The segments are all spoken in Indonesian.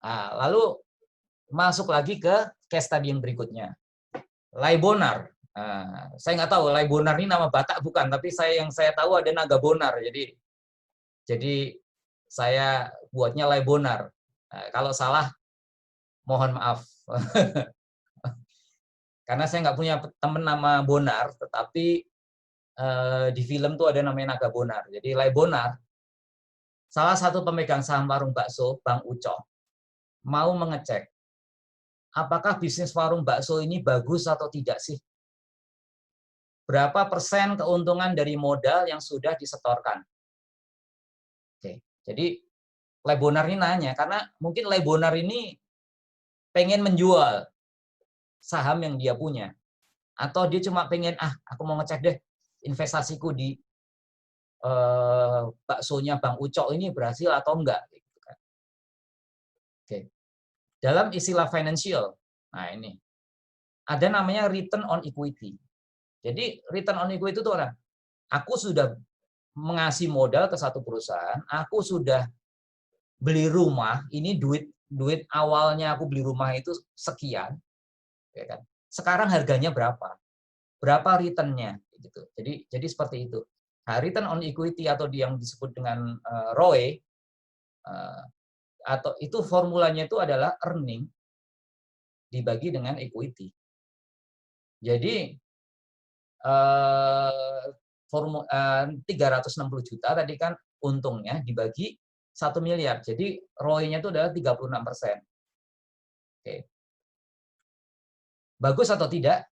Nah, lalu masuk lagi ke case study yang berikutnya. Laibonar. Nah, saya nggak tahu Laibonar ini nama Batak bukan, tapi yang saya tahu ada naga bonar. Jadi saya buatnya Laibonar. Nah, kalau salah mohon maaf. Karena saya nggak punya teman nama Bonar, tetapi di film tuh ada namanya naga bonar. Jadi Laibonar, salah satu pemegang saham warung bakso, Bang Uco, mau mengecek apakah bisnis warung bakso ini bagus atau tidak sih? Berapa persen keuntungan dari modal yang sudah disetorkan? Oke, jadi Laibonar ini nanya, karena mungkin Laibonar ini pengen menjual saham yang dia punya. Atau dia cuma pengen, aku mau ngecek deh investasiku di baksonya Bang Uco ini berhasil atau enggak. Gitu kan. Oke. Dalam istilah financial, nah ini, ada namanya return on equity. Jadi return on equity itu orang, aku sudah mengasih modal ke satu perusahaan, aku sudah beli rumah, ini duit awalnya aku beli rumah itu sekian, ya kan? Sekarang harganya berapa? Berapa returnnya? Gitu. Jadi seperti itu. Nah, return on equity atau yang disebut dengan ROE, atau itu formulanya itu adalah earning dibagi dengan equity. Jadi 360 juta tadi kan untungnya dibagi 1 miliar. Jadi ROE-nya itu adalah 36%. Oke. Bagus atau tidak?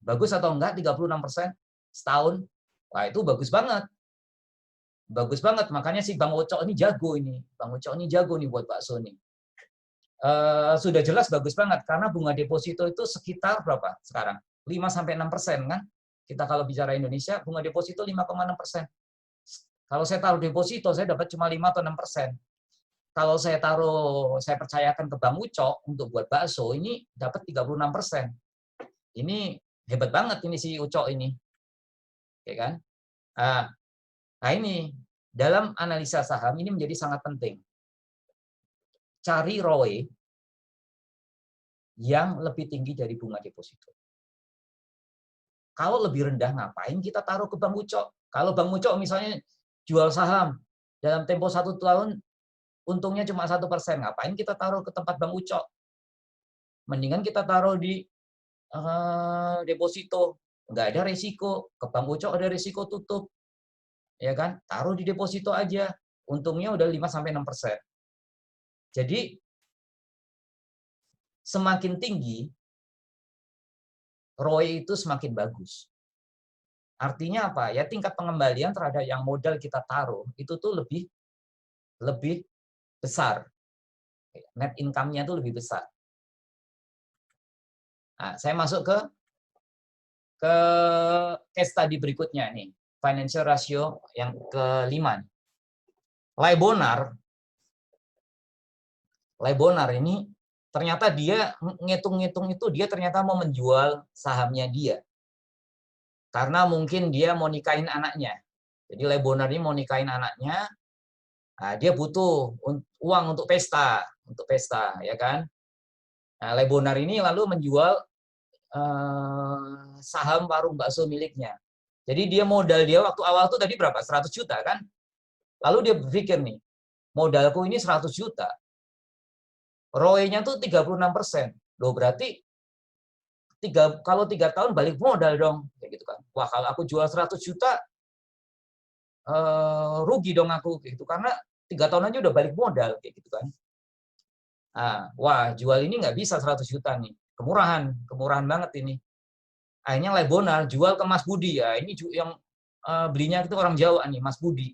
Bagus atau enggak 36% setahun? Wah, itu bagus banget. Bagus banget. Makanya si Bang Uco ini jago ini. Bang Uco ini jago nih buat bakso nih. Sudah jelas bagus banget karena bunga deposito itu sekitar berapa sekarang? 5-6% kan? Kita kalau bicara Indonesia, bunga deposito 5,6%. Kalau saya taruh deposito, saya dapat cuma 5 atau 6%. Kalau saya percayakan ke Bang Uco untuk buat bakso, ini dapat 36%. Ini hebat banget ini si Uco ini. Ya kan? Nah ini, dalam analisa saham ini menjadi sangat penting. Cari ROE yang lebih tinggi dari bunga deposito. Kalau lebih rendah, ngapain kita taruh ke Bang Uco? Kalau Bang Uco misalnya jual saham dalam tempo 1 tahun, untungnya cuma 1%, ngapain kita taruh ke tempat Bang Uco? Mendingan kita taruh di deposito, nggak ada resiko. Ke Bang Uco ada resiko tutup, ya kan? Taruh di deposito aja, untungnya udah 5-6%. Jadi semakin tinggi ROE itu semakin bagus. Artinya apa? Ya tingkat pengembalian terhadap yang modal kita taruh itu tuh lebih besar. Net income-nya itu lebih besar. Nah, saya masuk ke case study berikutnya nih. Financial ratio yang kelima. Laibonar ini ternyata dia ngitung-ngitung itu dia ternyata mau menjual sahamnya dia. Karena mungkin dia mau nikahin anaknya. Jadi Laibonar ini mau nikahin anaknya, nah, dia butuh uang untuk pesta, ya kan? Nah, Laibonar ini lalu menjual saham warung bakso miliknya. Jadi dia modal dia waktu awal tuh tadi berapa? 100 juta kan? Lalu dia berpikir nih, modalku ini 100 juta. ROE-nya tuh 36%. Loh berarti kalau 3 tahun balik modal dong. Kayak gitu kan. Wah kalau aku jual 100 juta, rugi dong aku. Gitu. Karena 3 tahun aja udah balik modal. Kayak gitu kan. Nah, wah jual ini nggak bisa 100 juta nih. Kemurahan banget ini. Akhirnya Laibonar jual ke Mas Budi ya. Ini yang belinya itu orang Jawa nih, Mas Budi.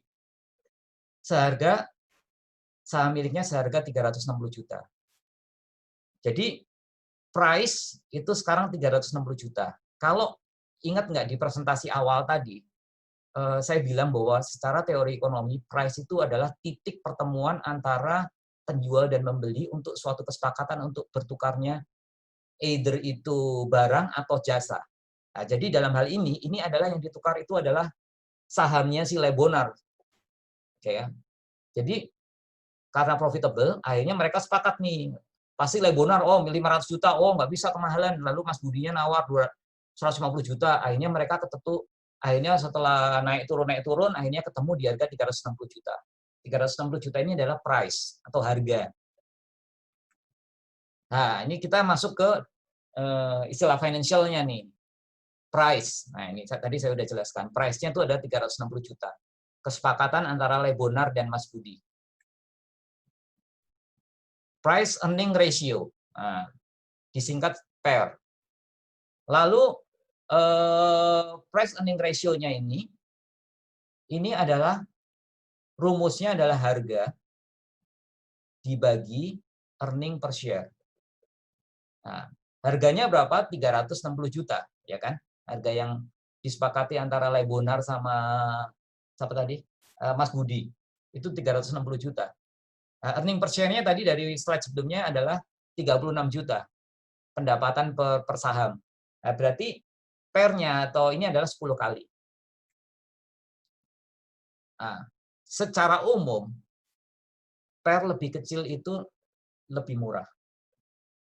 Saham miliknya seharga 360 juta. Jadi price itu sekarang 360 juta. Kalau ingat nggak di presentasi awal tadi, saya bilang bahwa secara teori ekonomi, price itu adalah titik pertemuan antara penjual dan membeli untuk suatu kesepakatan untuk bertukarnya either itu barang atau jasa. Nah, jadi dalam hal ini adalah yang ditukar itu adalah sahamnya si Laibonar. Oke ya. Jadi karena profitable, akhirnya mereka sepakat nih. Pasti Lebonar, oh 500 juta, oh nggak bisa kemahalan. Lalu Mas Budinya nawar 150 juta. Akhirnya mereka akhirnya setelah naik turun, akhirnya ketemu di harga 360 juta. 360 juta ini adalah price atau harga. Nah, ini kita masuk ke istilah financialnya nih. Price. Nah, ini tadi saya sudah jelaskan. Price-nya itu ada 360 juta. Kesepakatan antara Lebonar dan Mas Budi. Price earning ratio, nah, disingkat PER. Lalu price earning ratio-nya ini adalah rumusnya adalah harga dibagi earning per share. Nah, harganya berapa? 360 juta, ya kan? Harga yang disepakati antara Lebonar sama siapa tadi? Mas Budi. Itu 360 juta. Nah, earning per share-nya tadi dari slide sebelumnya adalah 36 juta pendapatan per saham. Nah, berarti PER-nya atau ini adalah 10 kali. Nah, secara umum, PER lebih kecil itu lebih murah.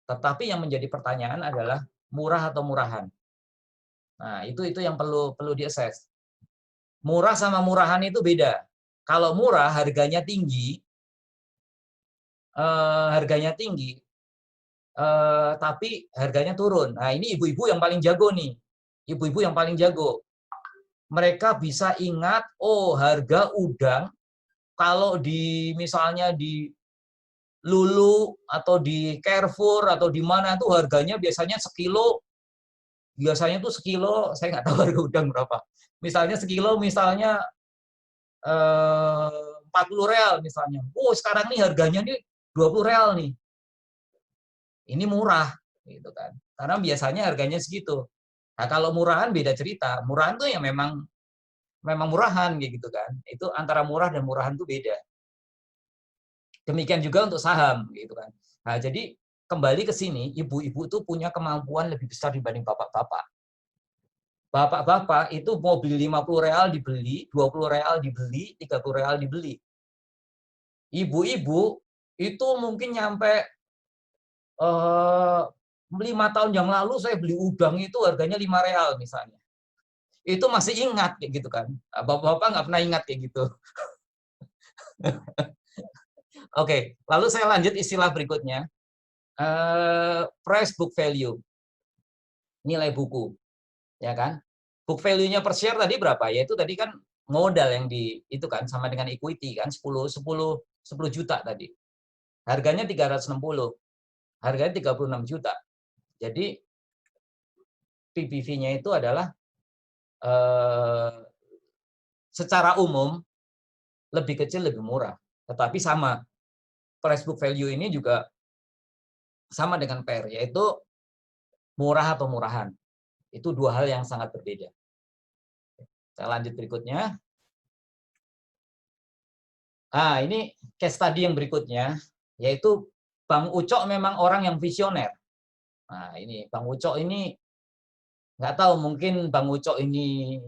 Tetapi yang menjadi pertanyaan adalah murah atau murahan. Nah, itu yang perlu diakses. Murah sama murahan itu beda. Kalau murah harganya tinggi, tapi harganya turun. Nah, ini ibu-ibu yang paling jago nih. Ibu-ibu yang paling jago. Mereka bisa ingat, oh harga udang kalau misalnya di Lulu atau di Carrefour atau di mana tuh harganya biasanya sekilo, saya nggak tahu harga udang berapa. Misalnya sekilo, misalnya 40 real misalnya. Oh sekarang nih harganya nih 20 real nih. Ini murah, gitu kan? Karena biasanya harganya segitu. Nah kalau murahan beda cerita. Murahan tuh ya memang murahan gitu kan. Itu antara murah dan murahan tuh beda. Demikian juga untuk saham gitu kan. Nah, jadi kembali ke sini, ibu-ibu itu punya kemampuan lebih besar dibanding bapak-bapak. Bapak-bapak itu mau beli 50 real dibeli, 20 real dibeli, 30 real dibeli. Ibu-ibu itu mungkin nyampe 5 tahun yang lalu saya beli udang itu harganya 5 real misalnya. Itu masih ingat kayak gitu kan. Bapak-bapak nggak pernah ingat kayak gitu. Oke, lalu saya lanjut istilah berikutnya. Price book value. Nilai buku. Ya kan? Book value-nya per share tadi berapa? Ya itu tadi kan modal yang itu kan sama dengan equity kan 10 juta tadi. Harganya 360. Harganya 36 juta. Jadi PBV-nya itu adalah secara umum lebih kecil lebih murah. Tetapi sama. Price book value ini juga sama dengan PER, yaitu murah atau murahan. Itu dua hal yang sangat berbeda. Saya lanjut berikutnya. Nah, ini case study yang berikutnya, yaitu Bang Ucok memang orang yang visioner. Nah, ini Bang Ucok ini, nggak tahu, mungkin Bang Ucok ini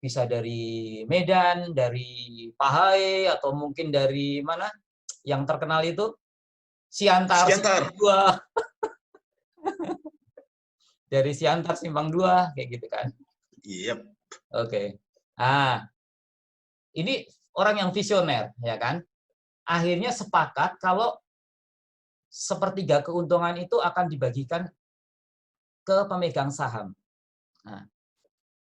bisa dari Medan, dari Pahai, atau mungkin dari mana yang terkenal itu? Siantar. Simpang 2. Dari Siantar Simpang 2, kayak gitu kan. Iya. Yep. Oke. Nah, ini orang yang visioner, ya kan? Akhirnya sepakat kalau sepertiga keuntungan itu akan dibagikan ke pemegang saham. Nah,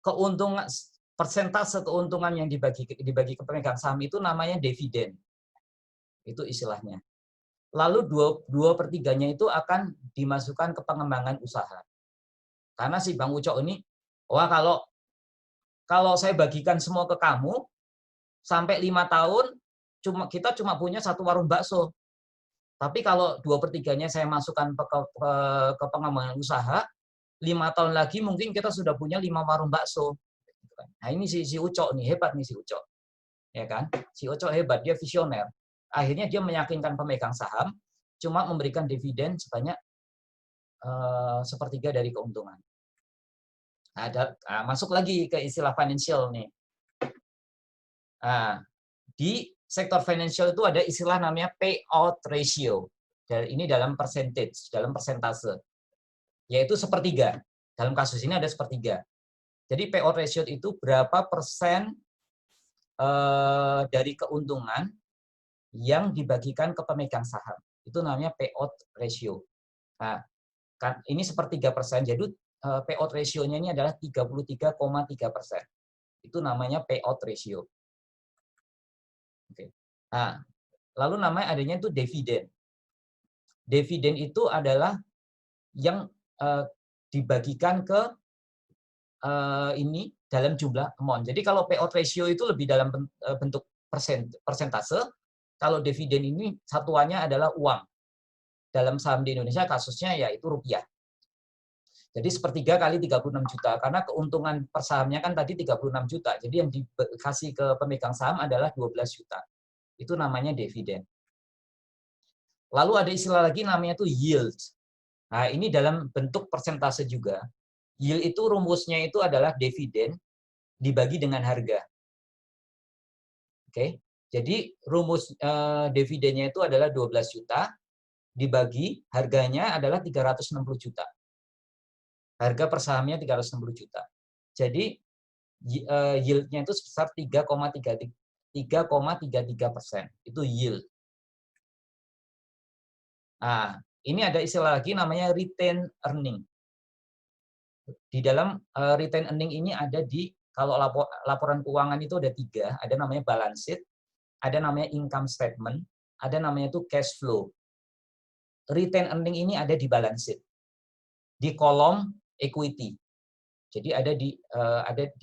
keuntungan persentase keuntungan yang dibagi ke pemegang saham itu namanya dividen. Itu istilahnya. Lalu 2/3-nya itu akan dimasukkan ke pengembangan usaha. Karena si Bang Ucok ini, wah kalau saya bagikan semua ke kamu, sampai 5 tahun kita cuma punya satu warung bakso. Tapi kalau 2/3-nya saya masukkan ke pengembangan usaha, 5 tahun lagi mungkin kita sudah punya 5 warung bakso. Nah ini si Ucok nih, hebat nih si Ucok. Ya kan? Si Ucok hebat, dia visioner. Akhirnya dia meyakinkan pemegang saham, cuma memberikan dividen sebanyak 1/3 dari keuntungan. Masuk lagi ke istilah financial nih. Nah, di sektor financial itu ada istilah namanya payout ratio. Dan ini dalam percentage, dalam persentase. Yaitu sepertiga. Dalam kasus ini ada sepertiga. Jadi payout ratio itu berapa persen dari keuntungan yang dibagikan ke pemegang saham. Itu namanya payout ratio. Nah, kan ini sepertiga persen. Jadi payout ratio-nya ini adalah 33,3%. Itu namanya payout ratio. Oke. Nah, lalu namanya adanya itu dividen. Dividen itu adalah yang dibagikan ke ini dalam jumlah amount. Jadi kalau payout ratio itu lebih dalam bentuk persentase, kalau dividen ini satuannya adalah uang. Dalam saham di Indonesia kasusnya yaitu rupiah. Jadi sepertiga kali 36 juta, karena keuntungan per sahamnya kan tadi 36 juta. Jadi yang dikasih ke pemegang saham adalah 12 juta. Itu namanya dividen. Lalu ada istilah lagi namanya itu yield. Nah, ini dalam bentuk persentase juga. Yield itu rumusnya itu adalah dividen dibagi dengan harga. Oke. Jadi rumus dividennya itu adalah 12 juta dibagi harganya adalah 360 juta. Harga per sahamnya 360 juta. Jadi yield-nya itu sebesar 3,33%. Itu yield. Nah, ini ada istilah lagi namanya retain earning. Di dalam retain earning ini ada kalau laporan keuangan itu ada 3, ada namanya balance sheet, ada namanya income statement, ada namanya itu cash flow. Retain earning ini ada di balance sheet, di kolom equity. Jadi ada di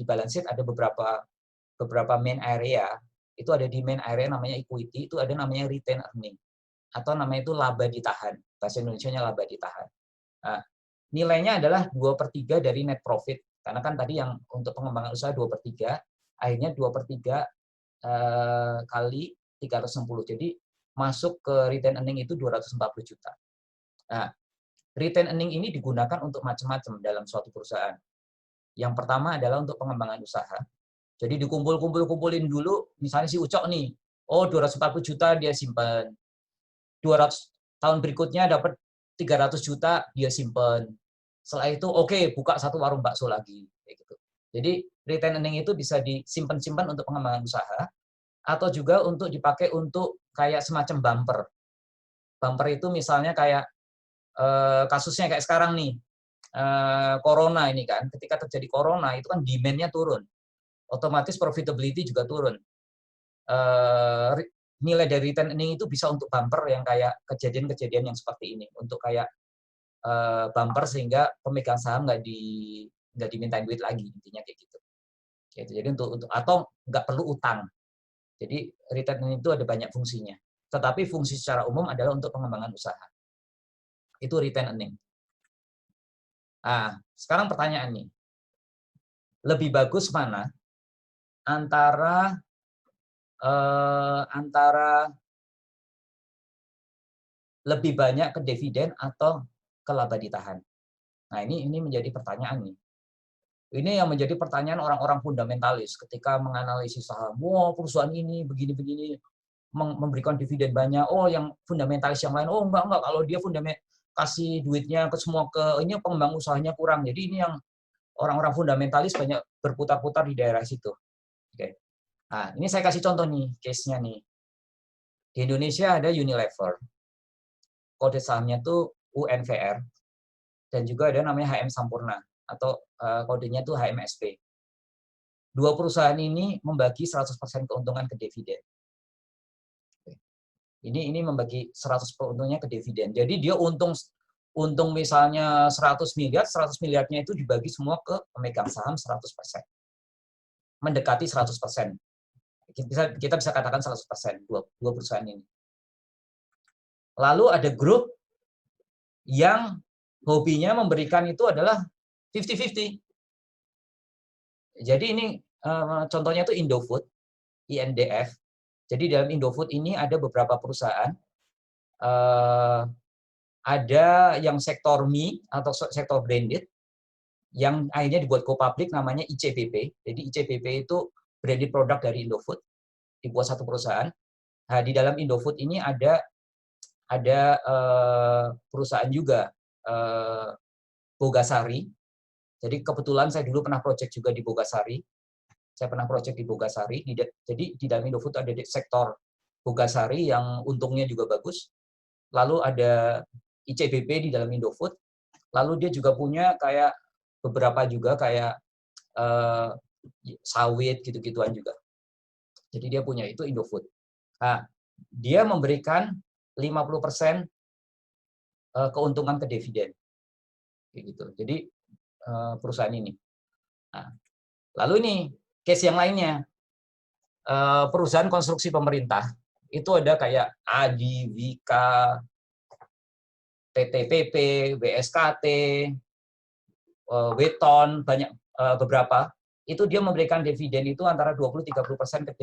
balance sheet ada beberapa main area. Itu ada di main area namanya equity, itu ada namanya retain earning atau namanya itu laba ditahan. Bahasa Indonesianya laba ditahan. Nah, nilainya adalah 2/3 dari net profit. Karena kan tadi yang untuk pengembangan usaha 2/3, akhirnya 2/3 kali 360. Jadi masuk ke retain earning itu 240 juta. Nah, retain earning ini digunakan untuk macam-macam dalam suatu perusahaan. Yang pertama adalah untuk pengembangan usaha. Jadi dikumpulin dulu, misalnya si Ucok nih, 240 juta dia simpan. 200 tahun berikutnya dapat 300 juta dia simpan. Setelah itu buka satu warung bakso lagi kayak gitu. Jadi retain earning itu bisa disimpan untuk pengembangan usaha atau juga untuk dipakai untuk kayak semacam bumper. Bumper itu misalnya kayak kasusnya kayak sekarang nih. Corona ini kan, ketika terjadi corona itu kan demand-nya turun. Otomatis profitability juga turun. Nilai dari retain earning itu bisa untuk bumper yang kayak kejadian-kejadian yang seperti ini, untuk kayak bumper sehingga pemegang saham nggak dimintain duit lagi, intinya kayak gitu. Jadi untuk atau nggak perlu utang. Jadi retain earning itu ada banyak fungsinya. Tetapi fungsi secara umum adalah untuk pengembangan usaha. Itu retain earning. Nah, sekarang pertanyaan nih. Lebih bagus mana antara lebih banyak ke dividen atau ke laba ditahan? Nah, ini menjadi pertanyaan nih. Ini yang menjadi pertanyaan orang-orang fundamentalis ketika menganalisis saham. Perusahaan ini begini-begini memberikan dividen banyak. Yang fundamentalis yang lain, enggak. Kalau dia kasih duitnya ke semua ini pengembang usahanya kurang. Jadi ini yang orang-orang fundamentalis banyak berputar-putar di daerah situ. Oke. Nah, ini saya kasih contoh nih, case-nya nih. Di Indonesia ada Unilever. Kode sahamnya tuh UNVR. Dan juga ada namanya HM Sampurna atau kodenya itu HMSP. Dua perusahaan ini membagi 100% keuntungan ke dividen. Ini membagi 100% untungnya ke dividen. Jadi dia untung misalnya 100 miliar, 100 miliarnya itu dibagi semua ke pemegang saham 100%. Mendekati 100%. Kita bisa katakan 100%, dua perusahaan ini. Lalu ada grup yang hobinya memberikan itu adalah 50-50. Jadi ini contohnya itu Indofood, INDF. Jadi dalam Indofood ini ada beberapa perusahaan. Ada yang sektor mie atau sektor branded, yang akhirnya dibuat go public namanya ICBP. Jadi ICBP itu branded produk dari Indofood, dibuat satu perusahaan. Nah, di dalam Indofood ini ada perusahaan juga, Bogasari. Jadi kebetulan saya dulu pernah project juga di Bogasari. Saya pernah project di Bogasari. Jadi di dalam Indofood ada di sektor Bogasari yang untungnya juga bagus. Lalu ada ICBP di dalam Indofood. Lalu dia juga punya kayak beberapa juga kayak sawit gitu-gituan juga. Jadi dia punya itu Indofood. Nah, dia memberikan 50% keuntungan ke dividen. Kayak gitu. Jadi perusahaan ini. Nah, lalu ini case yang lainnya. Perusahaan konstruksi pemerintah itu ada kayak ADI, Wika, TTPP, WSKT, Weton, banyak beberapa. Itu dia memberikan dividen itu antara 20-30%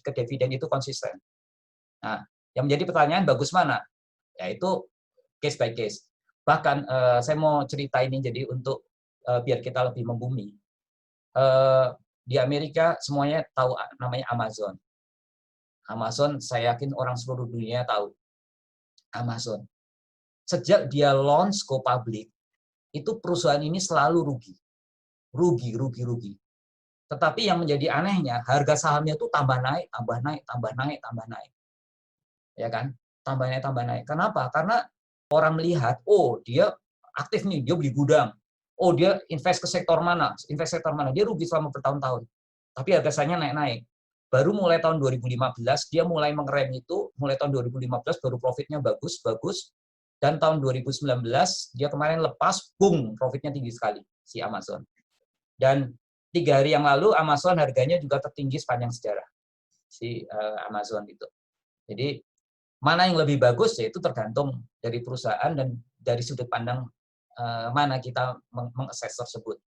ke dividen itu konsisten. Nah, yang menjadi pertanyaan bagus mana? Yaitu case by case. Bahkan saya mau cerita ini jadi untuk biar kita lebih membumi. Di Amerika semuanya tahu namanya Amazon. Amazon saya yakin orang seluruh dunia tahu. Amazon. Sejak dia launch go public, itu perusahaan ini selalu rugi. Rugi. Tetapi yang menjadi anehnya, harga sahamnya itu tambah naik. Ya kan? Tambah naik. Kenapa? Karena orang melihat, oh dia aktif nih, dia beli gudang. Oh dia invest ke sektor mana? Dia rugi selama bertahun-tahun. Tapi harga sahamnya naik-naik. Baru mulai tahun 2015, dia mulai mengerem itu, mulai tahun 2015 baru profitnya bagus. Dan tahun 2019, dia kemarin lepas, boom, profitnya tinggi sekali, si Amazon. Dan 3 hari yang lalu, Amazon harganya juga tertinggi sepanjang sejarah, si Amazon itu. Jadi, mana yang lebih bagus, ya itu tergantung dari perusahaan dan dari sudut pandang mana kita mengakses tersebut.